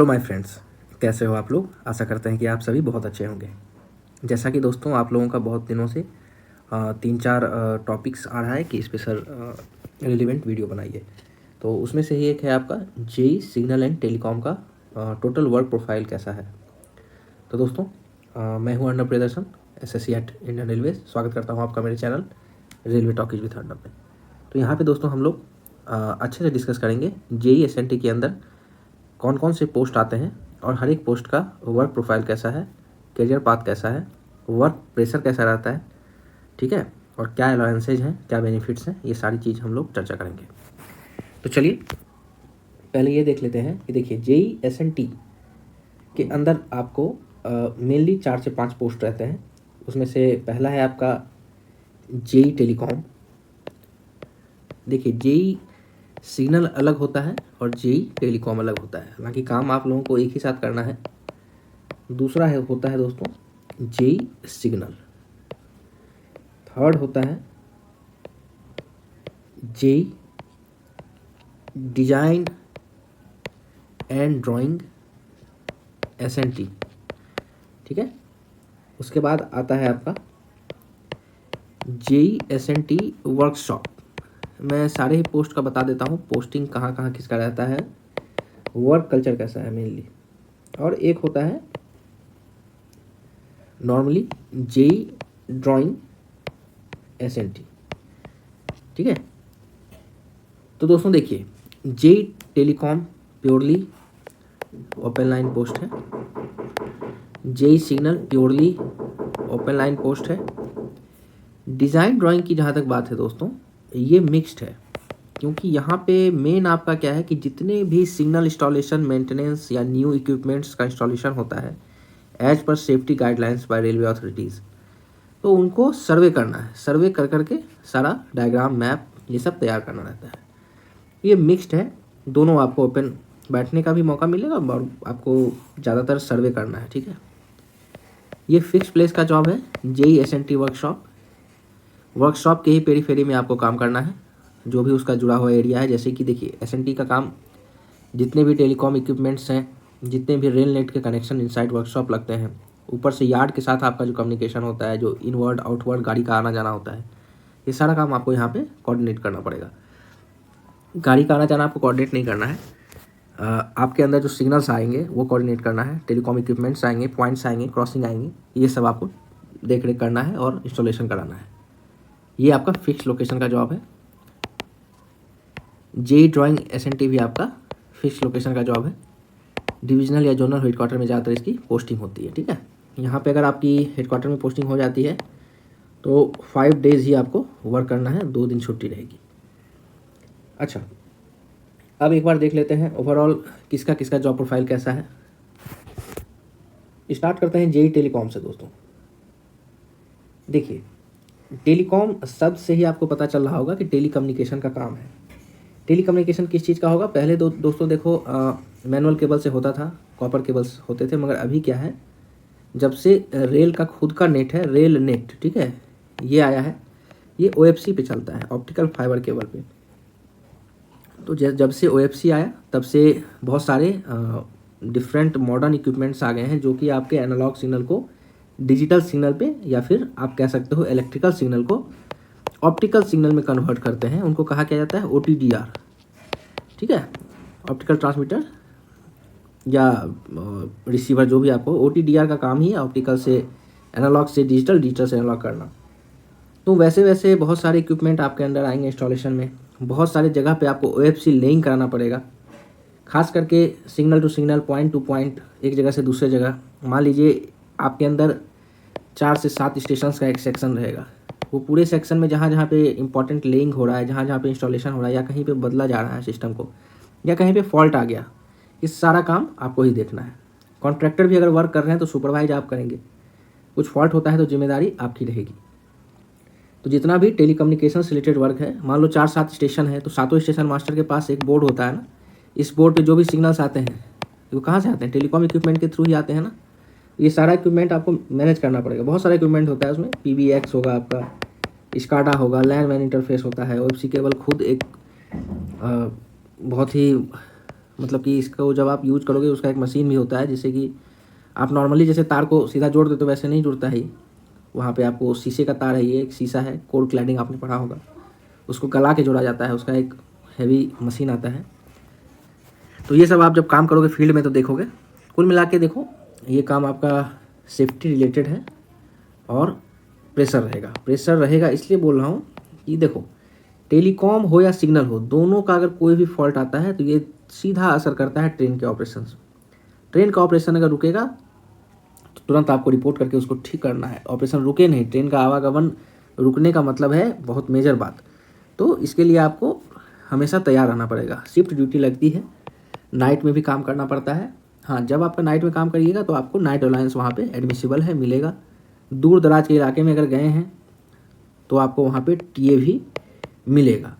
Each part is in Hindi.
हेलो माय फ्रेंड्स, कैसे हो आप लोग। आशा करते हैं कि आप सभी बहुत अच्छे होंगे। जैसा कि दोस्तों आप लोगों का बहुत दिनों से 3-4 टॉपिक्स आ रहा है कि इस पे सर रिलेवेंट वीडियो बनाइए। तो उसमें से ही एक है आपका जेई सिग्नल एंड टेलीकॉम का टोटल वर्क प्रोफाइल कैसा है। तो दोस्तों मैं हूं Arnab Priyadarshan, SSC at Indian railway. स्वागत करता हूं आपका मेरे channel railway talkies with Arnab में। तो यहाँ पे दोस्तों हम लोग अच्छे से डिस्कस करेंगे जेई एसएनटी के अंदर कौन कौन से पोस्ट आते हैं और हर एक पोस्ट का वर्क प्रोफाइल कैसा है, करियर पाथ कैसा है, वर्क प्रेशर कैसा रहता है, ठीक है, और क्या अलाउंसेज हैं, क्या बेनिफिट्स हैं, ये सारी चीज़ हम लोग चर्चा करेंगे। तो चलिए पहले ये देख लेते हैं कि देखिए जेई एसएनटी के अंदर आपको मेनली 4 से 5 पोस्ट रहते हैं। उसमें से पहला है आपका जेई टेलीकॉम। देखिए जेई सिग्नल अलग होता है और जेई टेलीकॉम अलग होता है, हालांकि काम आप लोगों को एक ही साथ करना है। दूसरा है होता है दोस्तों जेई सिग्नल। थर्ड होता है JE design and drawing SNT, ठीक है। उसके बाद आता है आपका जेई एसएनटी वर्कशॉप। मैं सारे ही पोस्ट का बता देता हूँ, पोस्टिंग कहाँ कहाँ किसका रहता है, वर्क कल्चर कैसा है मेनली। और एक होता है नॉर्मली जेई ड्राइंग एसएनटी, ठीक है। तो दोस्तों देखिए JE telecom purely open line post है, JE signal purely open line post है। डिज़ाइन ड्राइंग की जहाँ तक बात है दोस्तों, ये मिक्स्ड है, क्योंकि यहाँ पे मेन आपका क्या है कि जितने भी सिग्नल इंस्टॉलेशन, मेंटेनेंस या न्यू इक्विपमेंट्स का इंस्टॉलेशन होता है as per safety guidelines by railway authorities, तो उनको सर्वे करना है। सर्वे कर करके सारा डायग्राम, मैप, ये सब तैयार करना रहता है। ये मिक्स्ड है, दोनों आपको ओपन बैठने का भी मौका मिलेगा और आपको ज़्यादातर सर्वे करना है, ठीक है। ये फिक्स प्लेस का जॉब है जेई एसएनटी वर्कशॉप। वर्कशॉप के ही पेरीफेरी में आपको काम करना है, जो भी उसका जुड़ा हुआ एरिया है। जैसे कि देखिए एसएनटी का काम जितने भी टेलीकॉम इक्विपमेंट्स हैं, जितने भी रेल नेट के कनेक्शन इनसाइड वर्कशॉप लगते हैं, ऊपर से यार्ड के साथ आपका जो कम्युनिकेशन होता है, जो इनवर्ड आउटवर्ड गाड़ी का आना जाना होता है, ये सारा काम आपको यहाँ पे कोऑर्डिनेट करना पड़ेगा। गाड़ी का आना जाना आपको कोऑर्डिनेट नहीं करना है, आपके अंदर जो सिग्नल्स आएंगे वो कोऑर्डिनेट करना है, टेलीकॉम इक्विपमेंट्स आएंगे, पॉइंट्स आएंगे, क्रॉसिंग आएंगे, ये सब आपको देख रेख करना है और इंस्टॉलेशन कराना है। ये आपका फिक्स लोकेशन का जॉब है। जेई ड्राइंग एसएनटी भी आपका फिक्स लोकेशन का जॉब है। डिविजनल या जोनल हेडक्वार्टर में ज़्यादातर इसकी पोस्टिंग होती है, ठीक है। यहाँ पे अगर आपकी हेडक्वार्टर में पोस्टिंग हो जाती है तो 5 डेज़ ही आपको वर्क करना है, 2 दिन छुट्टी रहेगी। अच्छा, अब एक बार देख लेते हैं ओवरऑल किसका किसका जॉब प्रोफाइल कैसा है। स्टार्ट करते हैं जेई टेलीकॉम से दोस्तों। देखिए टेलीकॉम शब्द से ही आपको पता चल रहा होगा कि टेली कम्युनिकेशन का काम है। टेली कम्युनिकेशन किस चीज़ का होगा, पहले दोस्तों देखो मैनुअल केबल से होता था, कॉपर केबल्स होते थे, मगर अभी क्या है, जब से रेल का खुद का नेट है, रेल नेट, ठीक है, ये आया है, ये ओएफसी पे चलता है, ऑप्टिकल फाइबर केबल पे। तो जब से ओएफसी आया तब से बहुत सारे डिफरेंट मॉडर्न इक्विपमेंट्स आ गए हैं जो कि आपके एनालॉग सिग्नल को डिजिटल सिग्नल पे, या फिर आप कह सकते हो इलेक्ट्रिकल सिग्नल को ऑप्टिकल सिग्नल में कन्वर्ट करते हैं। उनको कहा क्या जाता है, ओटीडीआर, ठीक है, ऑप्टिकल ट्रांसमीटर या रिसीवर, जो भी आपको, ओटीडीआर का काम ही है ऑप्टिकल से एनालॉग से डिजिटल, डिजिटल से एनालॉग करना। तो वैसे वैसे बहुत सारे इक्विपमेंट आपके अंदर आएंगे इंस्टॉलेशन में। बहुत सारे जगह पे आपको ओएफसी लेइंग कराना पड़ेगा, खास करके signal to signal, point to point, एक जगह से दूसरे जगह। मान लीजिए आपके अंदर 4 से 7 स्टेशंस का एक सेक्शन रहेगा, वो पूरे सेक्शन में जहाँ जहाँ पे इंपॉर्टेंट लेइंग हो रहा है, जहाँ जहाँ पे इंस्टॉलेशन हो रहा है, या कहीं पे बदला जा रहा है सिस्टम को, या कहीं पे फॉल्ट आ गया, इस सारा काम आपको ही देखना है। कॉन्ट्रैक्टर भी अगर वर्क कर रहे हैं तो सुपरवाइज आप करेंगे, कुछ फॉल्ट होता है तो जिम्मेदारी आपकी रहेगी। तो जितना भी टेलीकम्युनिकेशन से रिलेटेड वर्क है, मान लो 4-7 स्टेशन है, तो सातों स्टेशन मास्टर के पास एक बोर्ड होता है ना, इस बोर्ड पे जो भी सिग्नल्स आते हैं वो कहाँ से आते हैं, टेलीकॉम इक्विपमेंट के थ्रू ही आते हैं ना। ये सारा इक्विपमेंट आपको मैनेज करना पड़ेगा। बहुत सारा इक्विपमेंट होता है उसमें, पीबीएक्स होगा आपका, स्काडा होगा, लैंड मैन इंटरफेस होता है, ओएफसी केबल खुद एक बहुत ही मतलब कि इसको जब आप यूज करोगे उसका एक मशीन भी होता है, जिससे कि आप नॉर्मली जैसे तार को सीधा जोड़ देते हो वैसे नहीं जुड़ता है। वहाँ पे आपको शीशे का तार है, ये एक शीशा है, कोर क्लैडिंग आपने पढ़ा होगा, उसको गला के जोड़ा जाता है, उसका एक हैवी मशीन आता है। तो ये सब आप जब काम करोगे फील्ड में तो देखोगे। कुल मिला के देखो ये काम आपका सेफ्टी रिलेटेड है और प्रेशर रहेगा इसलिए बोल रहा हूँ कि देखो टेलीकॉम हो या सिग्नल हो, दोनों का अगर कोई भी फॉल्ट आता है तो ये सीधा असर करता है ट्रेन के ऑपरेशन। ट्रेन का ऑपरेशन अगर रुकेगा तो तुरंत आपको रिपोर्ट करके उसको ठीक करना है। ऑपरेशन रुके नहीं, ट्रेन का आवागमन रुकने का मतलब है बहुत मेजर बात। तो इसके लिए आपको हमेशा तैयार रहना पड़ेगा। शिफ्ट ड्यूटी लगती है, नाइट में भी काम करना पड़ता है। हाँ, जब आपका नाइट में काम करिएगा तो आपको नाइट अलाउंस वहाँ पे एडमिसिबल है, मिलेगा। दूर दराज के इलाके में अगर गए हैं तो आपको वहाँ पे टीए भी मिलेगा,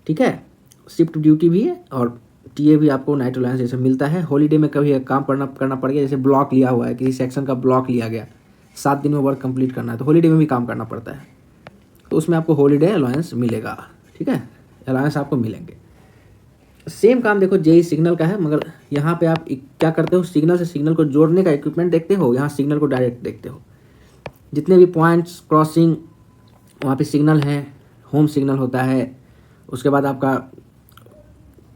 ठीक है। शिफ्ट ड्यूटी भी है और टीए भी आपको नाइट अलाउंस जैसे मिलता है। हॉलीडे में कभी काम करना पड़ गया, जैसे ब्लॉक लिया हुआ है, किसी सेक्शन का ब्लॉक लिया गया, 7 दिन में वर्क कंप्लीट करना है, तो हॉलीडे में भी काम करना पड़ता है, तो उसमें आपको हॉलीडे अलाउंस मिलेगा, ठीक है, अलाउंस आपको मिलेंगे। सेम काम देखो जेई सिग्नल का है, मगर यहाँ पे आप क्या करते हो, सिग्नल से सिग्नल को जोड़ने का इक्विपमेंट देखते हो, यहाँ सिग्नल को डायरेक्ट देखते हो। जितने भी पॉइंट्स क्रॉसिंग वहाँ पे सिग्नल है, होम सिग्नल होता है, उसके बाद आपका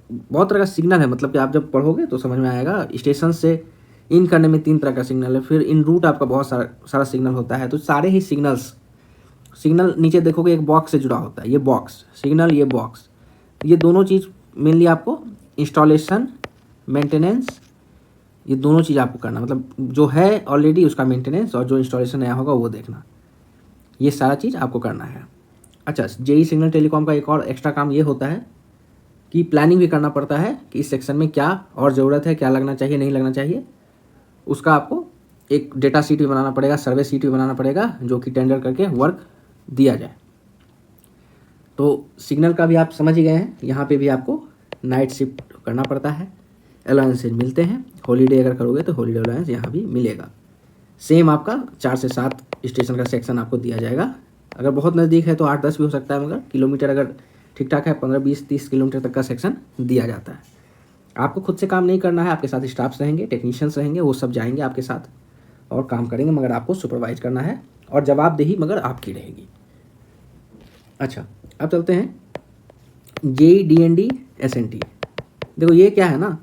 बहुत तरह का सिग्नल है। मतलब कि आप जब पढ़ोगे तो समझ में आएगा। स्टेशन से इन करने में 3 तरह का सिग्नल है, फिर इन रूट आपका बहुत सारा सिग्नल होता है। तो सारे ही सिग्नल नीचे देखोगे एक बॉक्स से जुड़ा होता है, ये बॉक्स सिग्नल, ये बॉक्स, ये दोनों चीज़ मेनली आपको इंस्टॉलेशन, मेंटेनेंस, ये दोनों चीज़ आपको करना, मतलब जो है ऑलरेडी उसका मेंटेनेंस और जो इंस्टॉलेशन नया होगा वो देखना, ये सारा चीज़ आपको करना है। अच्छा, जेई सिग्नल टेलीकॉम का एक और एक्स्ट्रा काम ये होता है कि प्लानिंग भी करना पड़ता है कि इस सेक्शन में क्या और ज़रूरत है, क्या लगना चाहिए, नहीं लगना चाहिए। उसका आपको एक डेटा शीट भी बनाना पड़ेगा, सर्वे शीट भी बनाना पड़ेगा, जो कि टेंडर करके वर्क दिया जाए। तो सिग्नल का भी आप समझ ही गए हैं। यहाँ पे भी आपको नाइट शिफ्ट करना पड़ता है, अलाउंसेज मिलते हैं। हॉलीडे अगर करोगे तो हॉलीडे अलाउंस यहाँ भी मिलेगा। सेम आपका 4 से 7 स्टेशन का सेक्शन आपको दिया जाएगा। अगर बहुत नज़दीक है तो 8-10 भी हो सकता है, मगर किलोमीटर अगर ठीक ठाक है 15, 20, 30 किलोमीटर तक का सेक्शन दिया जाता है। आपको खुद से काम नहीं करना है, आपके साथ स्टाफ्स रहेंगे, टेक्नीशियंस रहेंगे, वो सब जाएंगे आपके साथ और काम करेंगे, मगर आपको सुपरवाइज करना है और जवाबदेही मगर आपकी रहेगी। अच्छा, अब चलते हैं जेई DND SNT। देखो ये क्या है ना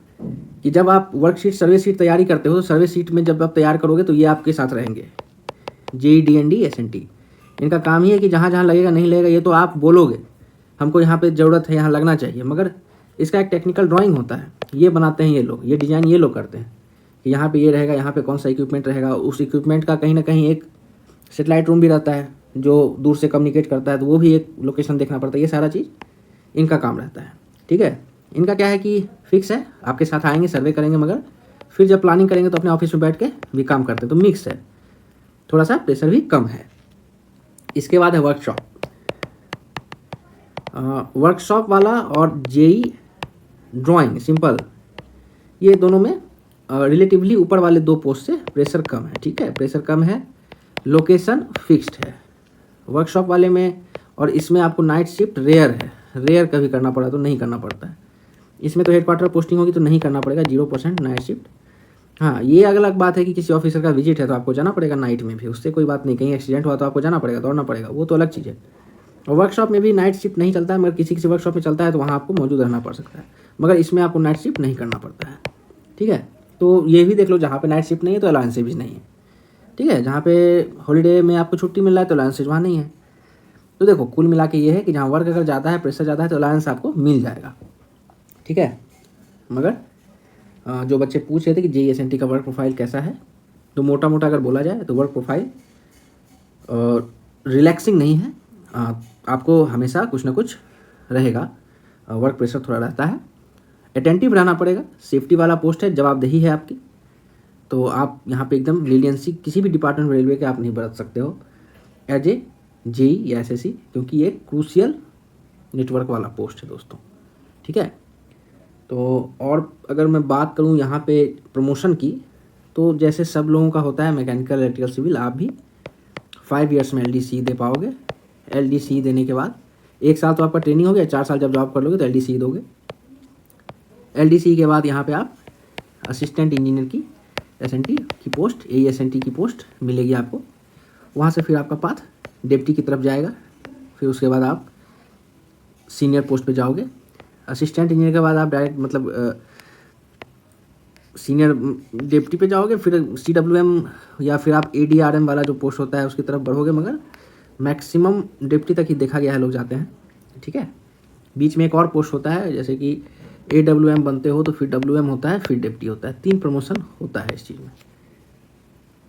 कि जब आप वर्कशीट सर्वे शीट तैयारी करते हो तो सर्वे शीट में जब आप तैयार करोगे तो ये आपके साथ रहेंगे, जेई DND SNT। इनका काम ही है कि जहाँ जहाँ लगेगा नहीं लगेगा ये तो आप बोलोगे हमको यहाँ पे ज़रूरत है, यहाँ लगना चाहिए, मगर इसका एक टेक्निकल ड्राइंग होता है, ये बनाते हैं ये लोग, ये डिज़ाइन ये लोग करते हैं कि यहाँ पे ये रहेगा, यहाँ पे कौन सा इक्विपमेंट रहेगा। उस इक्विपमेंट का कहीं ना कहीं एक सेटेलाइट रूम भी रहता है जो दूर से कम्युनिकेट करता है, तो वो भी एक लोकेशन देखना पड़ता है। ये सारा चीज़ इनका काम रहता है, ठीक है। इनका क्या है कि फिक्स है, आपके साथ आएंगे, सर्वे करेंगे, मगर फिर जब प्लानिंग करेंगे तो अपने ऑफिस में बैठ के भी काम करते हैं, तो मिक्स है, थोड़ा सा प्रेशर भी कम है। इसके बाद है वर्कशॉप। वर्कशॉप वाला और जेई ड्राइंग सिंपल, ये दोनों में रिलेटिवली ऊपर वाले 2 पोस्ट से प्रेशर कम है, ठीक है, प्रेशर कम है, लोकेशन फिक्स्ड है वर्कशॉप वाले में। और इसमें आपको नाइट शिफ्ट रेयर है, रेयर कभी करना पड़ा तो नहीं करना पड़ता है। इसमें तो हेडक्वार्टर पोस्टिंग होगी तो नहीं करना पड़ेगा, 0% नाइट शिफ्ट। हाँ, ये अलग बात है कि किसी ऑफिसर का विजिट है तो आपको जाना पड़ेगा नाइट में भी, उससे कोई बात नहीं। कहीं एक्सीडेंट हुआ तो आपको जाना पड़ेगा, दौड़ना पड़ेगा, वो तो अलग चीज़ है। और वर्कशॉप में भी नाइट शिफ्ट नहीं चलता है, मगर किसी किसी वर्कशॉप में चलता है तो वहाँ आपको मौजूद रहना पड़ सकता है, मगर इसमें आपको नाइट शिफ्ट नहीं करना पड़ता है, ठीक है। तो ये भी देख लो, जहाँ पे नाइट शिफ्ट नहीं है तो अलाउंसेज भी नहीं है, ठीक है। जहाँ पे हॉलीडे में आपको छुट्टी मिल रहा है तो अलाउंसेज वहाँ नहीं है। तो देखो कुल मिला के ये है कि जहाँ वर्क अगर ज़्यादा है, प्रेशर ज़्यादा है तो अलाउंस आपको मिल जाएगा, ठीक है। मगर जो बच्चे पूछ रहे थे कि जेई SNT का वर्क प्रोफाइल कैसा है, तो मोटा मोटा अगर बोला जाए तो वर्क प्रोफाइल रिलैक्सिंग नहीं है, आपको हमेशा कुछ ना कुछ रहेगा, वर्क प्रेशर थोड़ा रहता है, अटेंटिव रहना पड़ेगा, सेफ्टी वाला पोस्ट है, जवाबदेही है आपकी। तो आप यहाँ पे एकदम लीलियंसी किसी भी डिपार्टमेंट रेलवे के आप नहीं बरत सकते हो एज ए जेई या SSC, क्योंकि ये क्रूशियल नेटवर्क वाला पोस्ट है दोस्तों, ठीक है। तो और अगर मैं बात करूँ यहाँ पे प्रमोशन की, तो जैसे सब लोगों का होता है मैकेनिकल, इलेक्ट्रिकल, सिविल, आप भी 5 ईयर्स में LDC दे पाओगे। LDC देने के बाद 1 साल तो आपका ट्रेनिंग हो गया, 4 साल जब जॉब कर लोगे तो LDC दोगे। LDC के बाद यहाँ पे आप असिस्टेंट इंजीनियर की SNT की पोस्ट, AESNT की पोस्ट मिलेगी आपको। वहाँ से फिर आपका पाथ डिप्टी की तरफ जाएगा, फिर उसके बाद आप सीनियर पोस्ट पे जाओगे। असिस्टेंट इंजीनियर के बाद आप डायरेक्ट मतलब सीनियर डिप्टी पे जाओगे, फिर CWM या फिर आप ADRM वाला जो पोस्ट होता है उसकी तरफ बढ़ोगे, मगर मैक्सिमम डिप्टी तक ही देखा गया है लोग जाते हैं, ठीक है। बीच में एक और पोस्ट होता है, जैसे कि AWM बनते हो तो फिर WM होता है, फिर डिप्टी होता है, 3 प्रमोशन होता है इस चीज़ में।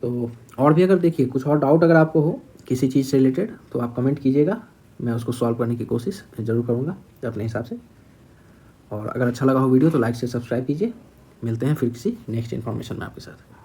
तो और भी अगर देखिए कुछ और डाउट अगर आपको हो किसी चीज़ से रिलेटेड तो आप कमेंट कीजिएगा, मैं उसको सॉल्व करने की कोशिश ज़रूर करूँगा अपने हिसाब से। और अगर अच्छा लगा हो वीडियो तो लाइक से सब्सक्राइब कीजिए। मिलते हैं फिर किसी नेक्स्ट इन्फॉर्मेशन में आपके साथ।